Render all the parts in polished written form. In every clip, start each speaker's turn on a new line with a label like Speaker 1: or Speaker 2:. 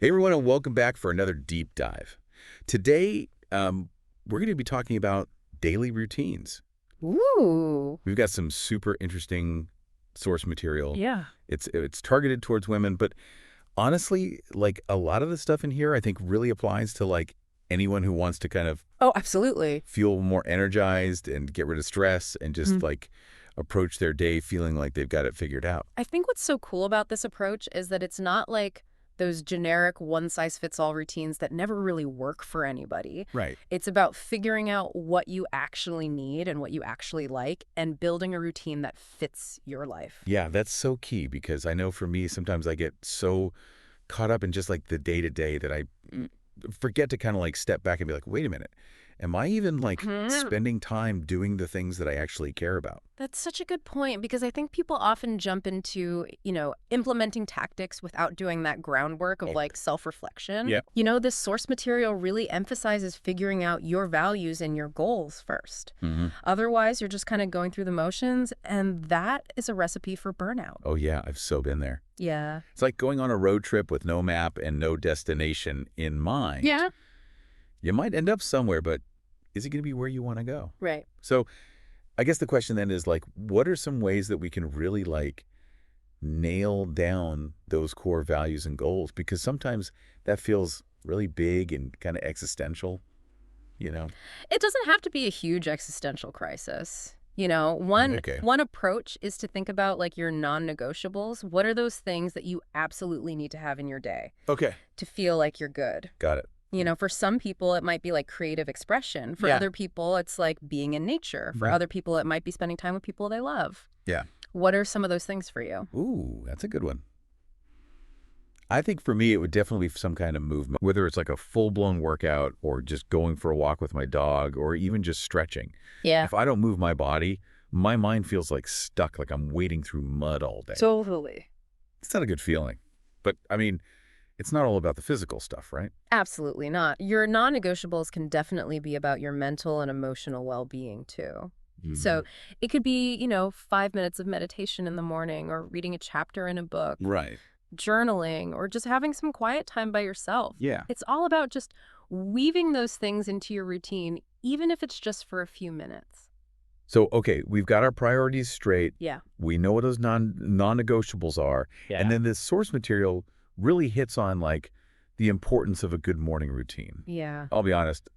Speaker 1: Hey everyone, and welcome back for another deep dive. Today, we're going to be talking about daily routines.
Speaker 2: Ooh.
Speaker 1: We've got some super interesting source material.
Speaker 2: Yeah.
Speaker 1: It's targeted towards women, but honestly, like a lot of the stuff in here, I think really applies to like anyone who wants to kind of
Speaker 2: Oh, absolutely.
Speaker 1: feel more energized and get rid of stress and just
Speaker 2: Mhm.
Speaker 1: like approach their day feeling like they've got it figured out.
Speaker 2: I think what's so cool about this approach is that it's not like those generic one-size-fits-all routines that never really work for anybody.
Speaker 1: Right.
Speaker 2: It's about figuring out what you actually need and what you actually like and building a routine that fits your life.
Speaker 1: Yeah, that's so key because I know for me, sometimes I get so caught up in just like the day to day that I forget to kind of like step back and be like, wait a minute, am I even like
Speaker 2: Mhm.
Speaker 1: spending time doing the things that I actually care about?
Speaker 2: That's such a good point because I think people often jump into, implementing tactics without doing that groundwork of
Speaker 1: Oh,
Speaker 2: like self-reflection.
Speaker 1: yeah.
Speaker 2: This source material really emphasizes figuring out your values and your goals first.
Speaker 1: Hmm.
Speaker 2: Otherwise, you're just kind of going through the motions, and that is a recipe for burnout.
Speaker 1: Oh, yeah, I've so been there.
Speaker 2: Yeah.
Speaker 1: It's like going on a road trip with no map and no destination in mind.
Speaker 2: Yeah.
Speaker 1: You might end up somewhere, but is it going to be where you want to go?
Speaker 2: Right.
Speaker 1: So I guess the question then is like, what are some ways that we can really like nail down those core values and goals? Because sometimes that feels really big and kind of existential, you know?
Speaker 2: It doesn't have to be a huge existential crisis. One
Speaker 1: Okay.
Speaker 2: one approach is to think about like your non-negotiables. What are those things that you absolutely need to have in your day
Speaker 1: Okay.
Speaker 2: to feel like you're good?
Speaker 1: Got it.
Speaker 2: For some people it might be like creative expression. For
Speaker 1: Yeah.
Speaker 2: other people it's like being in nature. For
Speaker 1: Mhm.
Speaker 2: other people it might be spending time with people they love.
Speaker 1: Yeah.
Speaker 2: What are some of those things for you?
Speaker 1: Ooh, that's a good one. I think for me, it would definitely be some kind of movement, whether it's like a full-blown workout or just going for a walk with my dog or even just stretching.
Speaker 2: Yeah.
Speaker 1: If I don't move my body, my mind feels like stuck, like I'm wading through mud all day.
Speaker 2: Totally.
Speaker 1: It's not a good feeling. But I mean, it's not all about the physical stuff, right?
Speaker 2: Absolutely not. Your non-negotiables can definitely be about your mental and emotional well-being too. So
Speaker 1: Mhm.
Speaker 2: it could be, 5 minutes of meditation in the morning or reading a chapter in a book,
Speaker 1: Right.
Speaker 2: journaling, or just having some quiet time by yourself.
Speaker 1: Yeah.
Speaker 2: It's all about just weaving those things into your routine, even if it's just for a few minutes.
Speaker 1: So, okay, we've got our priorities straight.
Speaker 2: Yeah.
Speaker 1: We know what those non-negotiables are. And then this source material really hits on like the importance of a good morning routine.
Speaker 2: Yeah.
Speaker 1: I'll be honest,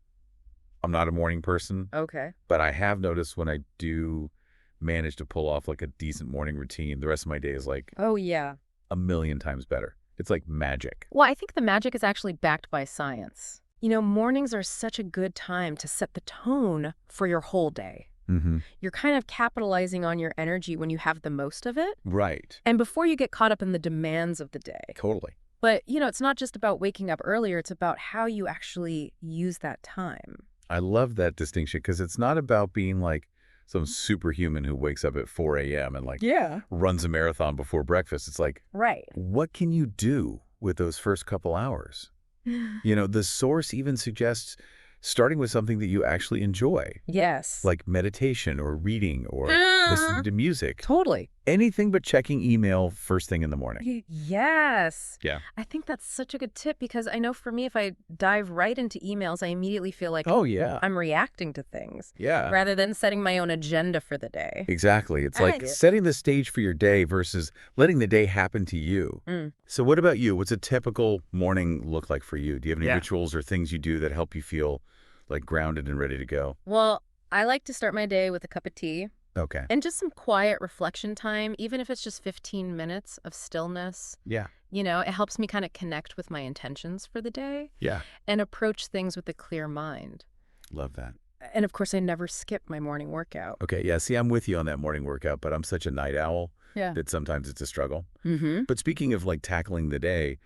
Speaker 1: I'm not a morning person,
Speaker 2: Okay.
Speaker 1: but I have noticed when I do manage to pull off like a decent morning routine, the rest of my day is like
Speaker 2: Oh, yeah.
Speaker 1: a million times better. It's like magic.
Speaker 2: Well, I think the magic is actually backed by science. Mornings are such a good time to set the tone for your whole day.
Speaker 1: Mm-hmm.
Speaker 2: You're kind of capitalizing on your energy when you have the most of it
Speaker 1: Right.
Speaker 2: and before you get caught up in the demands of the day.
Speaker 1: Totally.
Speaker 2: But, it's not just about waking up earlier, it's about how you actually use that time.
Speaker 1: I love that distinction because it's not about being like some superhuman who wakes up at 4 a.m. and like
Speaker 2: Yeah.
Speaker 1: runs a marathon before breakfast. It's like,
Speaker 2: Right.
Speaker 1: what can you do with those first couple hours? The source even suggests starting with something that you actually enjoy,
Speaker 2: Yes.
Speaker 1: like meditation or reading or listening to music.
Speaker 2: Totally.
Speaker 1: Anything but checking email first thing in the morning.
Speaker 2: Yes.
Speaker 1: Yeah.
Speaker 2: I think that's such a good tip because I know for me, if I dive right into emails, I immediately feel like
Speaker 1: Oh, yeah.
Speaker 2: I'm reacting to things
Speaker 1: Yeah.
Speaker 2: rather than setting my own agenda for the day.
Speaker 1: Exactly. It's
Speaker 2: I
Speaker 1: like
Speaker 2: like it.
Speaker 1: setting the stage for your day versus letting the day happen to you.
Speaker 2: Mm.
Speaker 1: So what about you? What's a typical morning look like for you? Do you have any
Speaker 2: Yeah.
Speaker 1: rituals or things you do that help you feel like grounded and ready to go?
Speaker 2: Well, I like to start my day with a cup of tea
Speaker 1: Okay.
Speaker 2: and just some quiet reflection time, even if it's just 15 minutes of stillness.
Speaker 1: Yeah.
Speaker 2: It helps me kind of connect with my intentions for the day
Speaker 1: Yeah.
Speaker 2: and approach things with a clear mind.
Speaker 1: Love that.
Speaker 2: And of course, I never skip my morning workout.
Speaker 1: Okay. Yeah. See, I'm with you on that morning workout, but I'm such a night owl
Speaker 2: Yeah.
Speaker 1: that sometimes it's a struggle.
Speaker 2: Mm-hmm.
Speaker 1: But speaking of like tackling the day,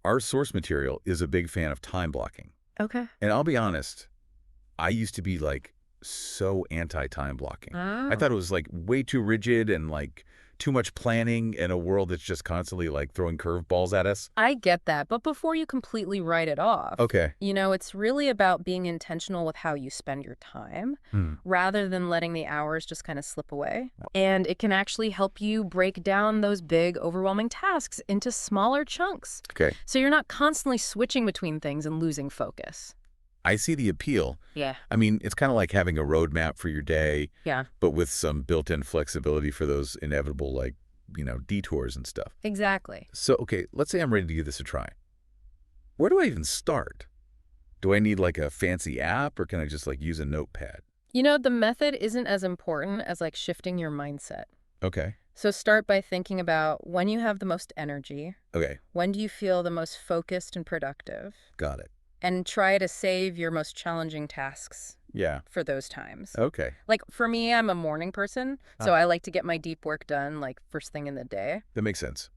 Speaker 1: our source material is a big fan of time blocking.
Speaker 2: Okay.
Speaker 1: And I'll be honest, I used to be like so anti-time blocking. I
Speaker 2: Oh.
Speaker 1: thought it was like way too rigid and like too much planning in a world that's just constantly like throwing curveballs at us?
Speaker 2: I get that, but before you completely write it off,
Speaker 1: Okay.
Speaker 2: it's really about being intentional with how you spend your time
Speaker 1: Hmm.
Speaker 2: rather than letting the hours just kind of slip away. And it can actually help you break down those big, overwhelming tasks into smaller chunks.
Speaker 1: Okay.
Speaker 2: So you're not constantly switching between things and losing focus.
Speaker 1: I see the appeal.
Speaker 2: Yeah.
Speaker 1: I mean, it's kind of like having a roadmap for your day,
Speaker 2: Yeah.
Speaker 1: but with some built-in flexibility for those inevitable, like, detours and stuff.
Speaker 2: Exactly.
Speaker 1: So, okay, let's say I'm ready to give this a try. Where do I even start? Do I need like a fancy app or can I just like use a notepad?
Speaker 2: The method isn't as important as like shifting your mindset.
Speaker 1: Okay.
Speaker 2: So start by thinking about when you have the most energy,
Speaker 1: Okay.
Speaker 2: when do you feel the most focused and productive,
Speaker 1: Got it.
Speaker 2: and try to save your most challenging tasks
Speaker 1: Yeah.
Speaker 2: for those times.
Speaker 1: Okay.
Speaker 2: Like for me, I'm a morning person, so I like to get my deep work done like first thing in the day.
Speaker 1: That makes sense.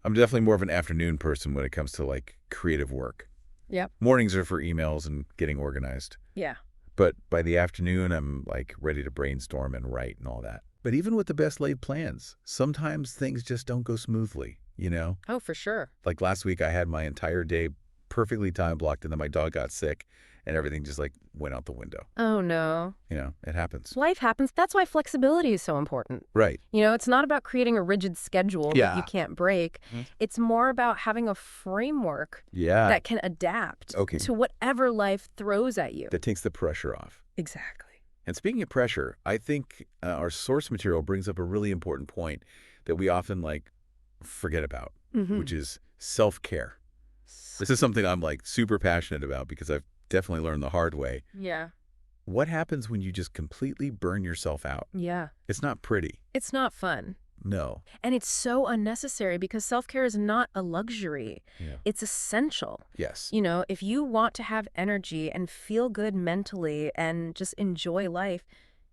Speaker 1: I'm definitely more of an afternoon person when it comes to like creative work.
Speaker 2: Yep.
Speaker 1: Mornings are for emails and getting organized.
Speaker 2: Yeah.
Speaker 1: But by the afternoon, I'm like ready to brainstorm and write and all that. But even with the best laid plans, sometimes things just don't go smoothly,
Speaker 2: Oh, for sure.
Speaker 1: Like last week, I had my entire day perfectly time blocked and then my dog got sick and everything just like went out the window.
Speaker 2: Oh, no.
Speaker 1: It happens.
Speaker 2: Life happens. That's why flexibility is so important.
Speaker 1: Right.
Speaker 2: It's not about creating a rigid schedule that
Speaker 1: Yeah.
Speaker 2: you can't break.
Speaker 1: Mhm.
Speaker 2: It's more about having a framework
Speaker 1: Yeah.
Speaker 2: that can adapt
Speaker 1: Okay.
Speaker 2: to whatever life throws at you.
Speaker 1: That takes the pressure off.
Speaker 2: Exactly.
Speaker 1: And speaking of pressure, I think our source material brings up a really important point that we often like forget about, which is self-care. This is something I'm like super passionate about because I've definitely learned the hard way.
Speaker 2: Yeah.
Speaker 1: What happens when you just completely burn yourself out?
Speaker 2: Yeah.
Speaker 1: It's not pretty.
Speaker 2: It's not fun.
Speaker 1: No.
Speaker 2: And it's so unnecessary because self-care is not a luxury.
Speaker 1: Yeah.
Speaker 2: It's essential.
Speaker 1: Yes.
Speaker 2: If you want to have energy and feel good mentally and just enjoy life,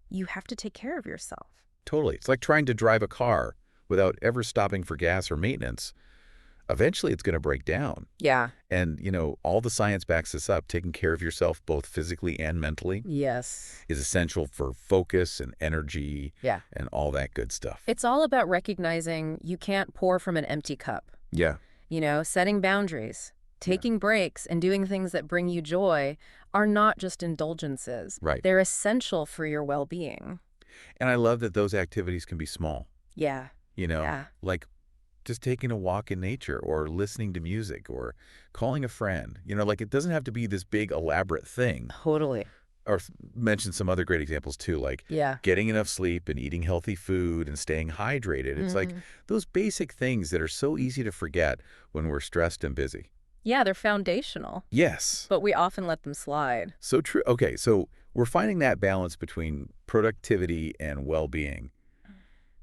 Speaker 2: you have to take care of yourself.
Speaker 1: Totally. It's like trying to drive a car without ever stopping for gas or maintenance. Eventually, it's going to break down.
Speaker 2: Yeah.
Speaker 1: And, all the science backs this up. Taking care of yourself, both physically and mentally,
Speaker 2: Yes.
Speaker 1: is essential for focus and energy
Speaker 2: Yeah.
Speaker 1: and all that good stuff.
Speaker 2: It's all about recognizing you can't pour from an empty cup.
Speaker 1: Yeah.
Speaker 2: Setting boundaries, taking breaks, and doing things that bring you joy are not just indulgences.
Speaker 1: Right.
Speaker 2: They're essential for your well-being.
Speaker 1: And I love that those activities can be small,
Speaker 2: Yeah. Yeah.
Speaker 1: like just taking a walk in nature or listening to music or calling a friend. Like it doesn't have to be this big elaborate thing.
Speaker 2: Totally.
Speaker 1: Or mention some other great examples too, like
Speaker 2: Yeah.
Speaker 1: getting enough sleep and eating healthy food and staying hydrated. It's like those basic things that are so easy to forget when we're stressed and busy.
Speaker 2: Yeah, they're foundational,
Speaker 1: Yes.
Speaker 2: but we often let them slide.
Speaker 1: So true. Okay, so we're finding that balance between productivity and well-being,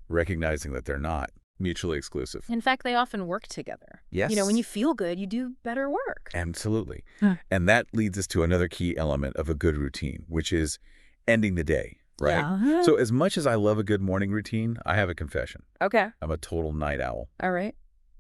Speaker 1: recognizing that they're not mutually exclusive.
Speaker 2: In fact, they often work together.
Speaker 1: Yes.
Speaker 2: When you feel good, you do better work.
Speaker 1: Absolutely. And that leads us to another key element of a good routine, which is ending the day, right?
Speaker 2: Yeah.
Speaker 1: So as much as I love a good morning routine, I have a confession.
Speaker 2: Okay.
Speaker 1: I'm a total night owl.
Speaker 2: All right.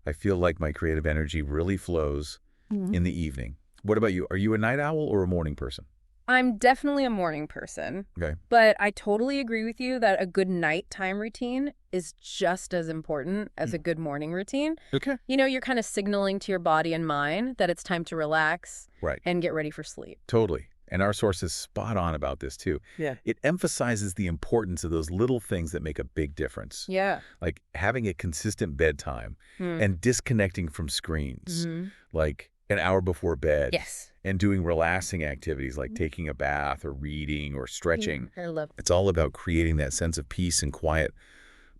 Speaker 1: I feel like my creative energy really flows in the evening. What about you? Are you a night owl or a morning person?
Speaker 2: I'm definitely a morning person,
Speaker 1: Okay.
Speaker 2: but I totally agree with you that a good nighttime routine is just as important as a good morning routine.
Speaker 1: Okay.
Speaker 2: You're kind of signaling to your body and mind that it's time to relax
Speaker 1: Right.
Speaker 2: and get ready for sleep.
Speaker 1: Totally. And our source is spot on about this too.
Speaker 2: Yeah.
Speaker 1: It emphasizes the importance of those little things that make a big difference.
Speaker 2: Yeah.
Speaker 1: Like having a consistent bedtime and disconnecting from screens, like an hour before bed.
Speaker 2: Yes.
Speaker 1: And doing relaxing activities like taking a bath or reading or stretching.
Speaker 2: I love
Speaker 1: It's all about creating that sense of peace and quiet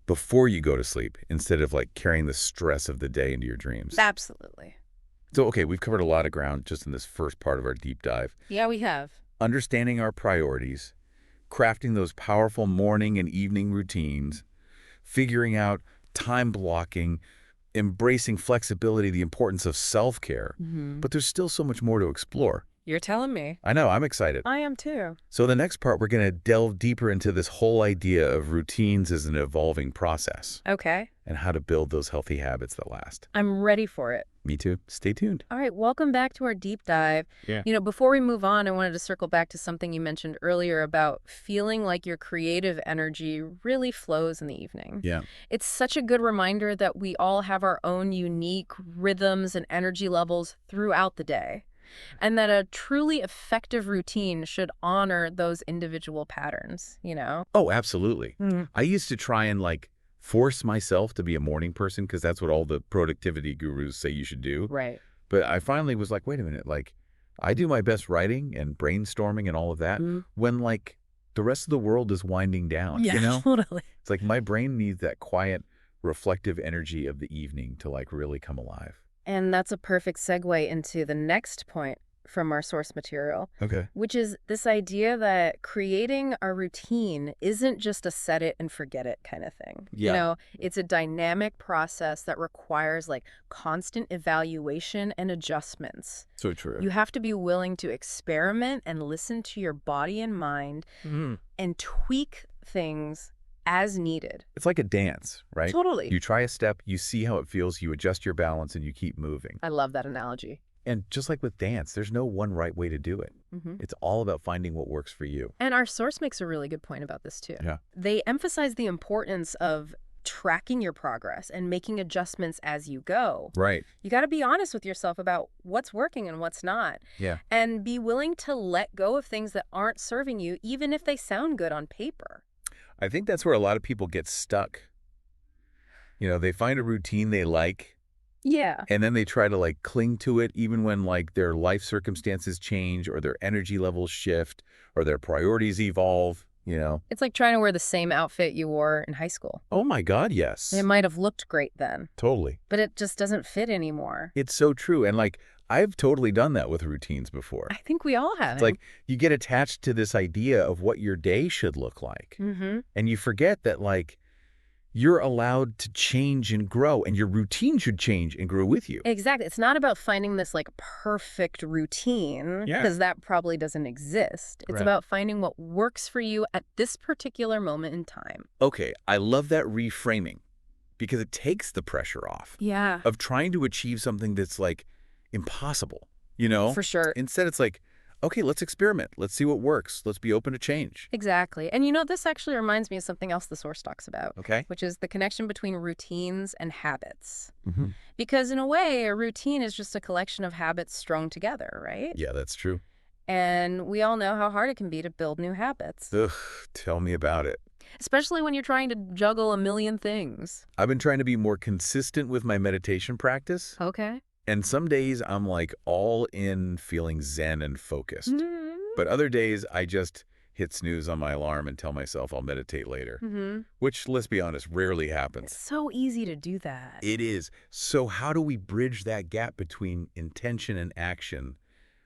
Speaker 1: before you go to sleep instead of like carrying the stress of the day into your dreams.
Speaker 2: Absolutely.
Speaker 1: So, okay, we've covered a lot of ground just in this first part of our deep dive.
Speaker 2: Yeah, we have.
Speaker 1: Understanding our priorities, crafting those powerful morning and evening routines, figuring out time blocking, embracing flexibility, the importance of self-care. But there's still so much more to explore.
Speaker 2: You're telling me.
Speaker 1: I know, I'm excited.
Speaker 2: I am too.
Speaker 1: So the next part, we're going to delve deeper into this whole idea of routines as an evolving process
Speaker 2: Okay.
Speaker 1: and how to build those healthy habits that last.
Speaker 2: I'm ready for it.
Speaker 1: Me too. Stay tuned.
Speaker 2: All right, welcome back to our deep dive.
Speaker 1: Yeah.
Speaker 2: Before we move on, I wanted to circle back to something you mentioned earlier about feeling like your creative energy really flows in the evening.
Speaker 1: Yeah.
Speaker 2: It's such a good reminder that we all have our own unique rhythms and energy levels throughout the day, and that a truly effective routine should honor those individual patterns.
Speaker 1: Oh, absolutely.
Speaker 2: Mm.
Speaker 1: I used to try and force myself to be a morning person because that's what all the productivity gurus say you should do.
Speaker 2: Right.
Speaker 1: But I finally was like, wait a minute, I do my best writing and brainstorming and all of that
Speaker 2: Mm.
Speaker 1: when the rest of the world is winding down,
Speaker 2: Yeah,
Speaker 1: you know?
Speaker 2: totally.
Speaker 1: It's like my brain needs that quiet, reflective energy of the evening to really come alive.
Speaker 2: And that's a perfect segue into the next point from our source material,
Speaker 1: Okay.
Speaker 2: which is this idea that creating a routine isn't just a set it and forget it kind of thing.
Speaker 1: Yeah.
Speaker 2: It's a dynamic process that requires constant evaluation and adjustments.
Speaker 1: So true.
Speaker 2: You have to be willing to experiment and listen to your body and mind and tweak things as needed.
Speaker 1: It's like a dance, right?
Speaker 2: Totally.
Speaker 1: You try a step, you see how it feels, you adjust your balance, and you keep moving.
Speaker 2: I love that analogy.
Speaker 1: And just like with dance, there's no one right way to do it. It's all about finding what works for you.
Speaker 2: And our source makes a really good point about this, too.
Speaker 1: Yeah.
Speaker 2: They emphasize the importance of tracking your progress and making adjustments as you go.
Speaker 1: Right.
Speaker 2: You got to be honest with yourself about what's working and what's not.
Speaker 1: Yeah.
Speaker 2: And be willing to let go of things that aren't serving you, even if they sound good on paper.
Speaker 1: I think that's where a lot of people get stuck. They find a routine they like,
Speaker 2: Yeah.
Speaker 1: and then they try to cling to it even when their life circumstances change or their energy levels shift or their priorities evolve.
Speaker 2: It's like trying to wear the same outfit you wore in high school.
Speaker 1: Oh my God, yes.
Speaker 2: It might have looked great then,
Speaker 1: Totally.
Speaker 2: but it just doesn't fit anymore.
Speaker 1: It's so true. And I've totally done that with routines before.
Speaker 2: I think we all have.
Speaker 1: It's like you get attached to this idea of what your day should look like.
Speaker 2: Mm-hmm.
Speaker 1: And you forget that you're allowed to change and grow, and your routine should change and grow with you.
Speaker 2: Exactly. It's not about finding this perfect routine,
Speaker 1: Yeah.
Speaker 2: because that probably doesn't exist. It's
Speaker 1: Right.
Speaker 2: about finding what works for you at this particular moment in time.
Speaker 1: Okay, I love that reframing because it takes the pressure off
Speaker 2: Yeah.
Speaker 1: of trying to achieve something that's impossible,
Speaker 2: For sure.
Speaker 1: Instead, it's okay, let's experiment. Let's see what works. Let's be open to change.
Speaker 2: Exactly. And this actually reminds me of something else the source talks about,
Speaker 1: Okay.
Speaker 2: which is the connection between routines and habits.
Speaker 1: Mm-hmm.
Speaker 2: Because in a way, a routine is just a collection of habits strung together, right?
Speaker 1: Yeah, that's true.
Speaker 2: And we all know how hard it can be to build new habits,
Speaker 1: Ugh, tell me about it.
Speaker 2: especially when you're trying to juggle a million things.
Speaker 1: I've been trying to be more consistent with my meditation practice.
Speaker 2: Okay.
Speaker 1: And some days I'm all in, feeling zen and focused.
Speaker 2: Mm-hmm.
Speaker 1: But other days I just hit snooze on my alarm and tell myself I'll meditate later.
Speaker 2: Mm-hmm.
Speaker 1: Which, let's be honest, rarely
Speaker 2: It's
Speaker 1: happens.
Speaker 2: so easy to do that.
Speaker 1: It is. So how do we bridge that gap between intention and action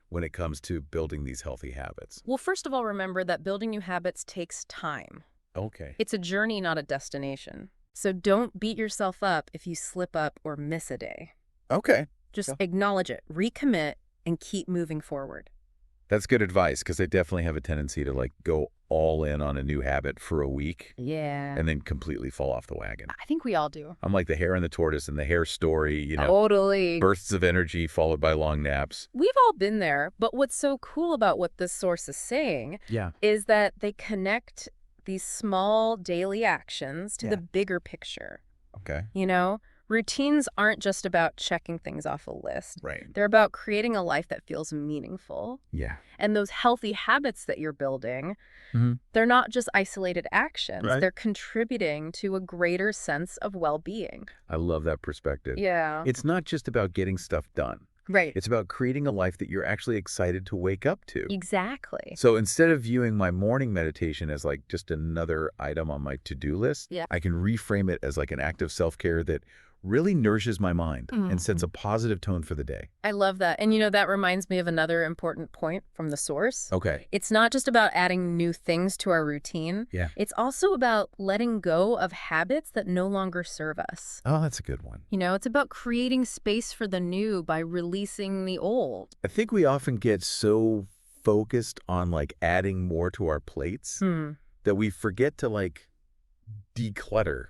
Speaker 1: when it comes to building these healthy habits?
Speaker 2: Well, first of all, remember that building new habits takes time.
Speaker 1: Okay.
Speaker 2: It's a journey, not a destination. So don't beat yourself up if you slip up or miss a day.
Speaker 1: Okay.
Speaker 2: Just
Speaker 1: Yeah.
Speaker 2: acknowledge it, recommit, and keep moving forward.
Speaker 1: That's good advice because I definitely have a tendency to go all in on a new habit for a week
Speaker 2: Yeah.
Speaker 1: and then completely fall off the wagon.
Speaker 2: I think we all do.
Speaker 1: I'm like the hare and the tortoise and the hare story,
Speaker 2: Totally.
Speaker 1: bursts of energy followed by long naps.
Speaker 2: We've all been there, but what's so cool about what this source is saying
Speaker 1: Yeah.
Speaker 2: is that they connect these small daily actions to
Speaker 1: Yeah.
Speaker 2: the bigger picture.
Speaker 1: Okay.
Speaker 2: Routines aren't just about checking things off a list.
Speaker 1: Right.
Speaker 2: They're about creating a life that feels meaningful.
Speaker 1: Yeah.
Speaker 2: And those healthy habits that you're building,
Speaker 1: Mhm.
Speaker 2: they're not just isolated actions.
Speaker 1: Right.
Speaker 2: They're contributing to a greater sense of well-being.
Speaker 1: I love that perspective.
Speaker 2: Yeah.
Speaker 1: It's not just about getting stuff done.
Speaker 2: Right.
Speaker 1: It's about creating a life that you're actually excited to wake up to.
Speaker 2: Exactly.
Speaker 1: So instead of viewing my morning meditation as just another item on my to-do list,
Speaker 2: Yeah.
Speaker 1: I can reframe it as an act of self-care that really nourishes my mind and sets a positive tone for the day.
Speaker 2: I love that. And that reminds me of another important point from the source.
Speaker 1: Okay.
Speaker 2: It's not just about adding new things to our routine.
Speaker 1: Yeah.
Speaker 2: It's also about letting go of habits that no longer serve us.
Speaker 1: Oh, that's a good one.
Speaker 2: It's about creating space for the new by releasing the old.
Speaker 1: I think we often get so focused on adding more to our plates that we forget to declutter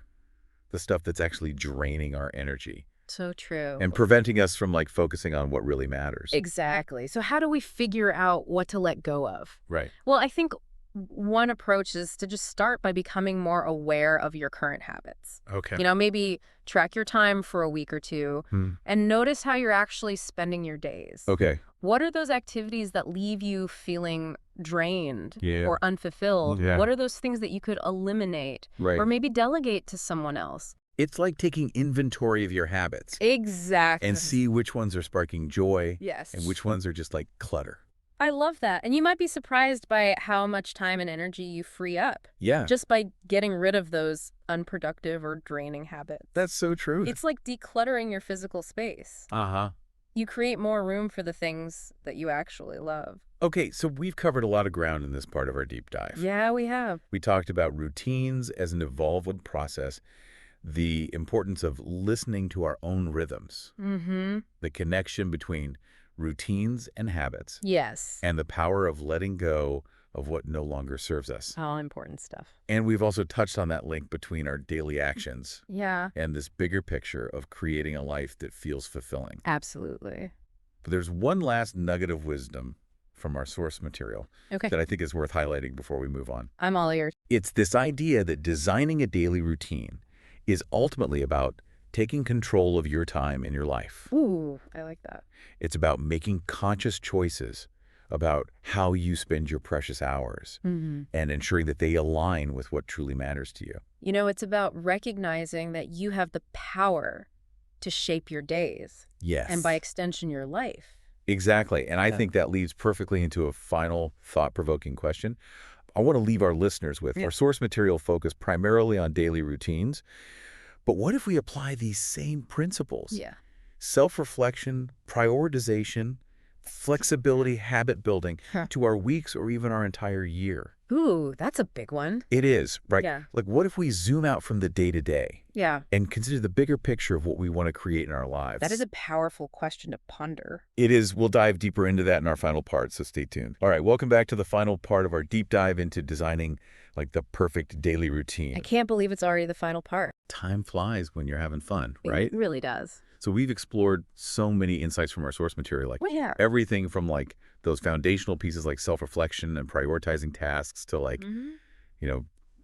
Speaker 1: the stuff that's actually draining our energy.
Speaker 2: So true.
Speaker 1: and preventing us from like focusing on what really matters.
Speaker 2: Exactly. So how do we figure out what to let go of?
Speaker 1: Right.
Speaker 2: Well, I think one approach is to just start by becoming more aware of your current habits.
Speaker 1: Okay.
Speaker 2: Maybe track your time for a week or two
Speaker 1: Hmm.
Speaker 2: and notice how you're actually spending your days.
Speaker 1: Okay.
Speaker 2: What are those activities that leave you feeling drained
Speaker 1: Yeah.
Speaker 2: or unfulfilled?
Speaker 1: Yeah.
Speaker 2: What are those things that you could eliminate
Speaker 1: Right.
Speaker 2: or maybe delegate to someone else?
Speaker 1: It's like taking inventory of your habits
Speaker 2: Exactly.
Speaker 1: and see which ones are sparking joy
Speaker 2: Yes.
Speaker 1: and which ones are just like clutter.
Speaker 2: I love that. And you might be surprised by how much time and energy you free up
Speaker 1: Yeah.
Speaker 2: just by getting rid of those unproductive or draining habits.
Speaker 1: That's so true.
Speaker 2: It's like decluttering your physical space.
Speaker 1: Uh-huh.
Speaker 2: You create more room for the things that you actually love.
Speaker 1: Okay, so we've covered a lot of ground in this part of our deep dive.
Speaker 2: Yeah, we have.
Speaker 1: We talked about routines as an evolving process, the importance of listening to our own rhythms,
Speaker 2: Mm-hmm.
Speaker 1: the connection between routines and habits,
Speaker 2: Yes.
Speaker 1: and the power of letting go of what no longer serves us.
Speaker 2: All important stuff.
Speaker 1: And we've also touched on that link between our daily actions
Speaker 2: Yeah,
Speaker 1: and this bigger picture of creating a life that feels fulfilling.
Speaker 2: absolutely.
Speaker 1: But there's one last nugget of wisdom from our source material
Speaker 2: Okay.
Speaker 1: that I think is worth highlighting before we move on.
Speaker 2: I'm all ears.
Speaker 1: It's this idea that designing a daily routine is ultimately about taking control of your time in your life.
Speaker 2: Ooh, I like that.
Speaker 1: It's about making conscious choices about how you spend your precious hours
Speaker 2: Mm-hmm.
Speaker 1: and ensuring that they align with what truly matters to you.
Speaker 2: It's about recognizing that you have the power to shape your days
Speaker 1: Yes.
Speaker 2: and by extension, your life.
Speaker 1: Exactly. And I
Speaker 2: Yeah.
Speaker 1: think that leads perfectly into a final thought-provoking question. I want to leave our listeners with our source material focused primarily on daily routines. But what if we apply these same principles?
Speaker 2: Yeah.
Speaker 1: Self-reflection, prioritization, flexibility, habit building
Speaker 2: Huh.
Speaker 1: to our weeks or even our entire year.
Speaker 2: Ooh, that's a big one.
Speaker 1: It is, right?
Speaker 2: Yeah.
Speaker 1: Like, what if we zoom out from the day-to-day
Speaker 2: Yeah.
Speaker 1: and consider the bigger picture of what we want to create in our lives?
Speaker 2: That is a powerful question to ponder.
Speaker 1: It is. We'll dive deeper into that in our final part, so stay tuned. All right, welcome back to the final part of our deep dive into designing like the perfect daily routine.
Speaker 2: I can't believe it's already the final part.
Speaker 1: Time flies when you're having fun, right?
Speaker 2: It really does.
Speaker 1: So we've explored so many insights from our source material, like
Speaker 2: Well, yeah.
Speaker 1: everything from like those foundational pieces like self-reflection and prioritizing tasks to like,
Speaker 2: Mhm.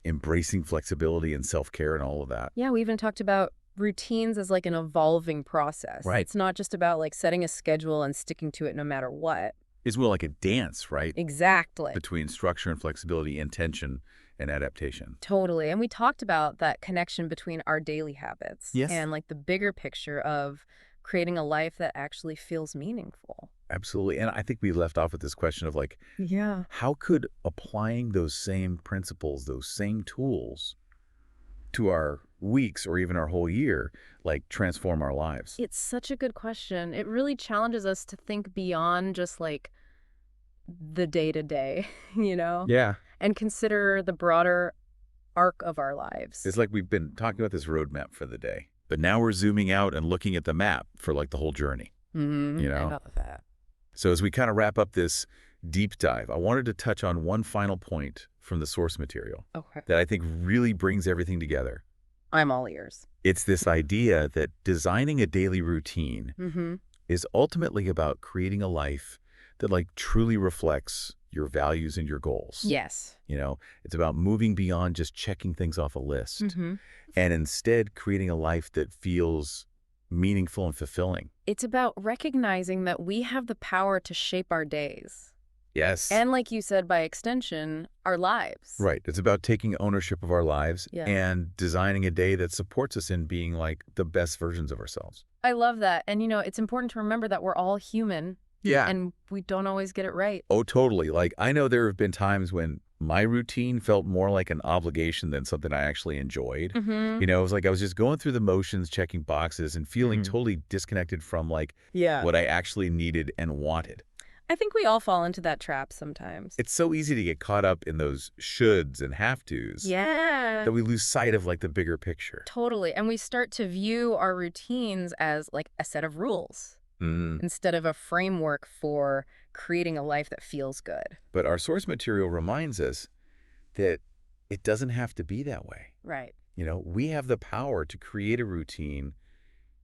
Speaker 1: embracing flexibility and self-care and all of that.
Speaker 2: Yeah, we even talked about routines as like an evolving process.
Speaker 1: Right.
Speaker 2: It's not just about like setting a schedule and sticking to it no matter what.
Speaker 1: It's more like a dance, right?
Speaker 2: Exactly.
Speaker 1: Between structure and flexibility, intention and adaptation.
Speaker 2: Totally. And we talked about that connection between our daily habits
Speaker 1: Yes.
Speaker 2: and like the bigger picture of creating a life that actually feels meaningful.
Speaker 1: Absolutely. And I think we left off with this question of like,
Speaker 2: Yeah.
Speaker 1: how could applying those same principles, those same tools to our weeks or even our whole year, like transform our lives?
Speaker 2: It's such a good question. It really challenges us to think beyond just like the day to day,
Speaker 1: Yeah.
Speaker 2: and consider the broader arc of our lives.
Speaker 1: It's like we've been talking about this roadmap for the day, but now we're zooming out and looking at the map for like the whole journey.
Speaker 2: Mm-hmm.
Speaker 1: You know?
Speaker 2: I love that.
Speaker 1: So as we kind of wrap up this deep dive, I wanted to touch on one final point from the source material
Speaker 2: Okay.
Speaker 1: that I think really brings everything together.
Speaker 2: I'm all ears.
Speaker 1: It's this idea that designing a daily routine
Speaker 2: Mm-hmm.
Speaker 1: is ultimately about creating a life that like truly reflects your values and your goals.
Speaker 2: Yes.
Speaker 1: It's about moving beyond just checking things off a list
Speaker 2: Mm-hmm.
Speaker 1: and instead creating a life that feels meaningful and fulfilling.
Speaker 2: It's about recognizing that we have the power to shape our days.
Speaker 1: Yes.
Speaker 2: And like you said, by extension, our lives.
Speaker 1: Right. It's about taking ownership of our lives
Speaker 2: Yeah.
Speaker 1: and designing a day that supports us in being like the best versions of ourselves.
Speaker 2: I love that. And, it's important to remember that we're all human
Speaker 1: Yeah.
Speaker 2: and we don't always get it right.
Speaker 1: Oh, totally. Like, I know there have been times when my routine felt more like an obligation than something I actually enjoyed.
Speaker 2: Mm-hmm.
Speaker 1: It was like I was just going through the motions, checking boxes, and feeling
Speaker 2: Mhm.
Speaker 1: totally disconnected from like
Speaker 2: Yeah.
Speaker 1: what I actually needed and wanted.
Speaker 2: I think we all fall into that trap sometimes.
Speaker 1: It's so easy to get caught up in those shoulds and have-tos
Speaker 2: Yeah.
Speaker 1: that we lose sight of like the bigger picture.
Speaker 2: Totally. And we start to view our routines as like a set of rules
Speaker 1: Mm.
Speaker 2: instead of a framework for creating a life that feels good.
Speaker 1: But our source material reminds us that it doesn't have to be that way.
Speaker 2: Right.
Speaker 1: We have the power to create a routine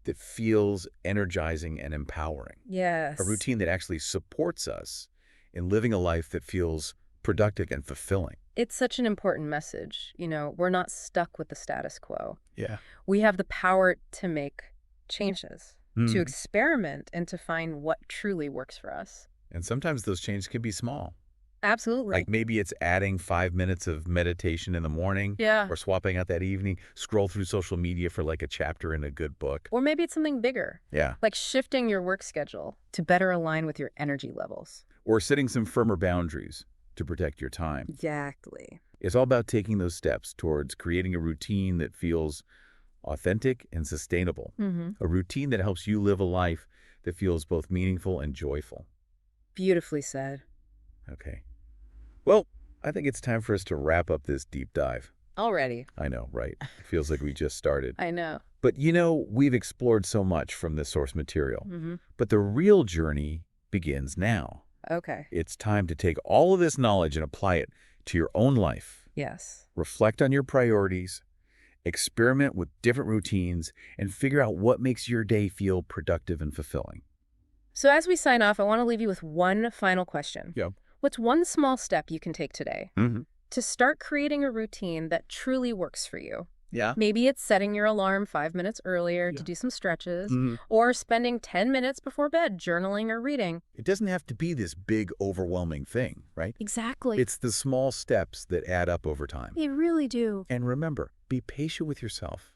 Speaker 1: that feels energizing and empowering. A
Speaker 2: Yes.
Speaker 1: routine that actually supports us in living a life that feels productive and fulfilling.
Speaker 2: It's such an important message. We're not stuck with the status quo.
Speaker 1: Yeah.
Speaker 2: We have the power to make changes, to
Speaker 1: Mm.
Speaker 2: experiment, and to find what truly works for us.
Speaker 1: And sometimes those changes can be small.
Speaker 2: Absolutely.
Speaker 1: Like maybe it's adding 5 minutes of meditation in the morning
Speaker 2: Yeah.
Speaker 1: or swapping out that evening, scroll through social media for like a chapter in a good book.
Speaker 2: Or maybe it's something bigger,
Speaker 1: Yeah.
Speaker 2: like shifting your work schedule to better align with your energy levels.
Speaker 1: Or setting some firmer boundaries to protect your time.
Speaker 2: Exactly.
Speaker 1: It's all about taking those steps towards creating a routine that feels authentic and sustainable.
Speaker 2: Mm-hmm.
Speaker 1: A routine that helps you live a life that feels both meaningful and joyful.
Speaker 2: Beautifully said.
Speaker 1: Okay. Well, I think it's time for us to wrap up this deep dive.
Speaker 2: Already.
Speaker 1: I know, right? It feels like we just started.
Speaker 2: I know.
Speaker 1: But we've explored so much from this source material.
Speaker 2: Mm-hmm.
Speaker 1: But the real journey begins now.
Speaker 2: Okay.
Speaker 1: It's time to take all of this knowledge and apply it to your own life.
Speaker 2: Yes.
Speaker 1: Reflect on your priorities, experiment with different routines, and figure out what makes your day feel productive and fulfilling.
Speaker 2: So as we sign off, I want to leave you with one final question.
Speaker 1: Yeah.
Speaker 2: What's one small step you can take today
Speaker 1: Mm-hmm.
Speaker 2: to start creating a routine that truly works for you?
Speaker 1: Yeah.
Speaker 2: Maybe it's setting your alarm 5 minutes earlier to
Speaker 1: Yeah.
Speaker 2: do some stretches,
Speaker 1: Mm-hmm.
Speaker 2: or spending 10 minutes before bed journaling or reading.
Speaker 1: It doesn't have to be this big, overwhelming thing, right?
Speaker 2: Exactly.
Speaker 1: It's the small steps that add up over time.
Speaker 2: They really do.
Speaker 1: And remember, be patient with yourself.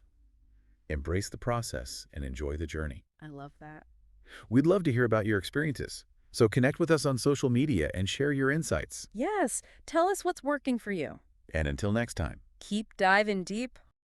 Speaker 1: Embrace the process and enjoy the journey.
Speaker 2: I love that.
Speaker 1: We'd love to hear about your experiences. So connect with us on social media and share your insights.
Speaker 2: Yes. Tell us what's working for you.
Speaker 1: And until next time.
Speaker 2: Keep diving deep.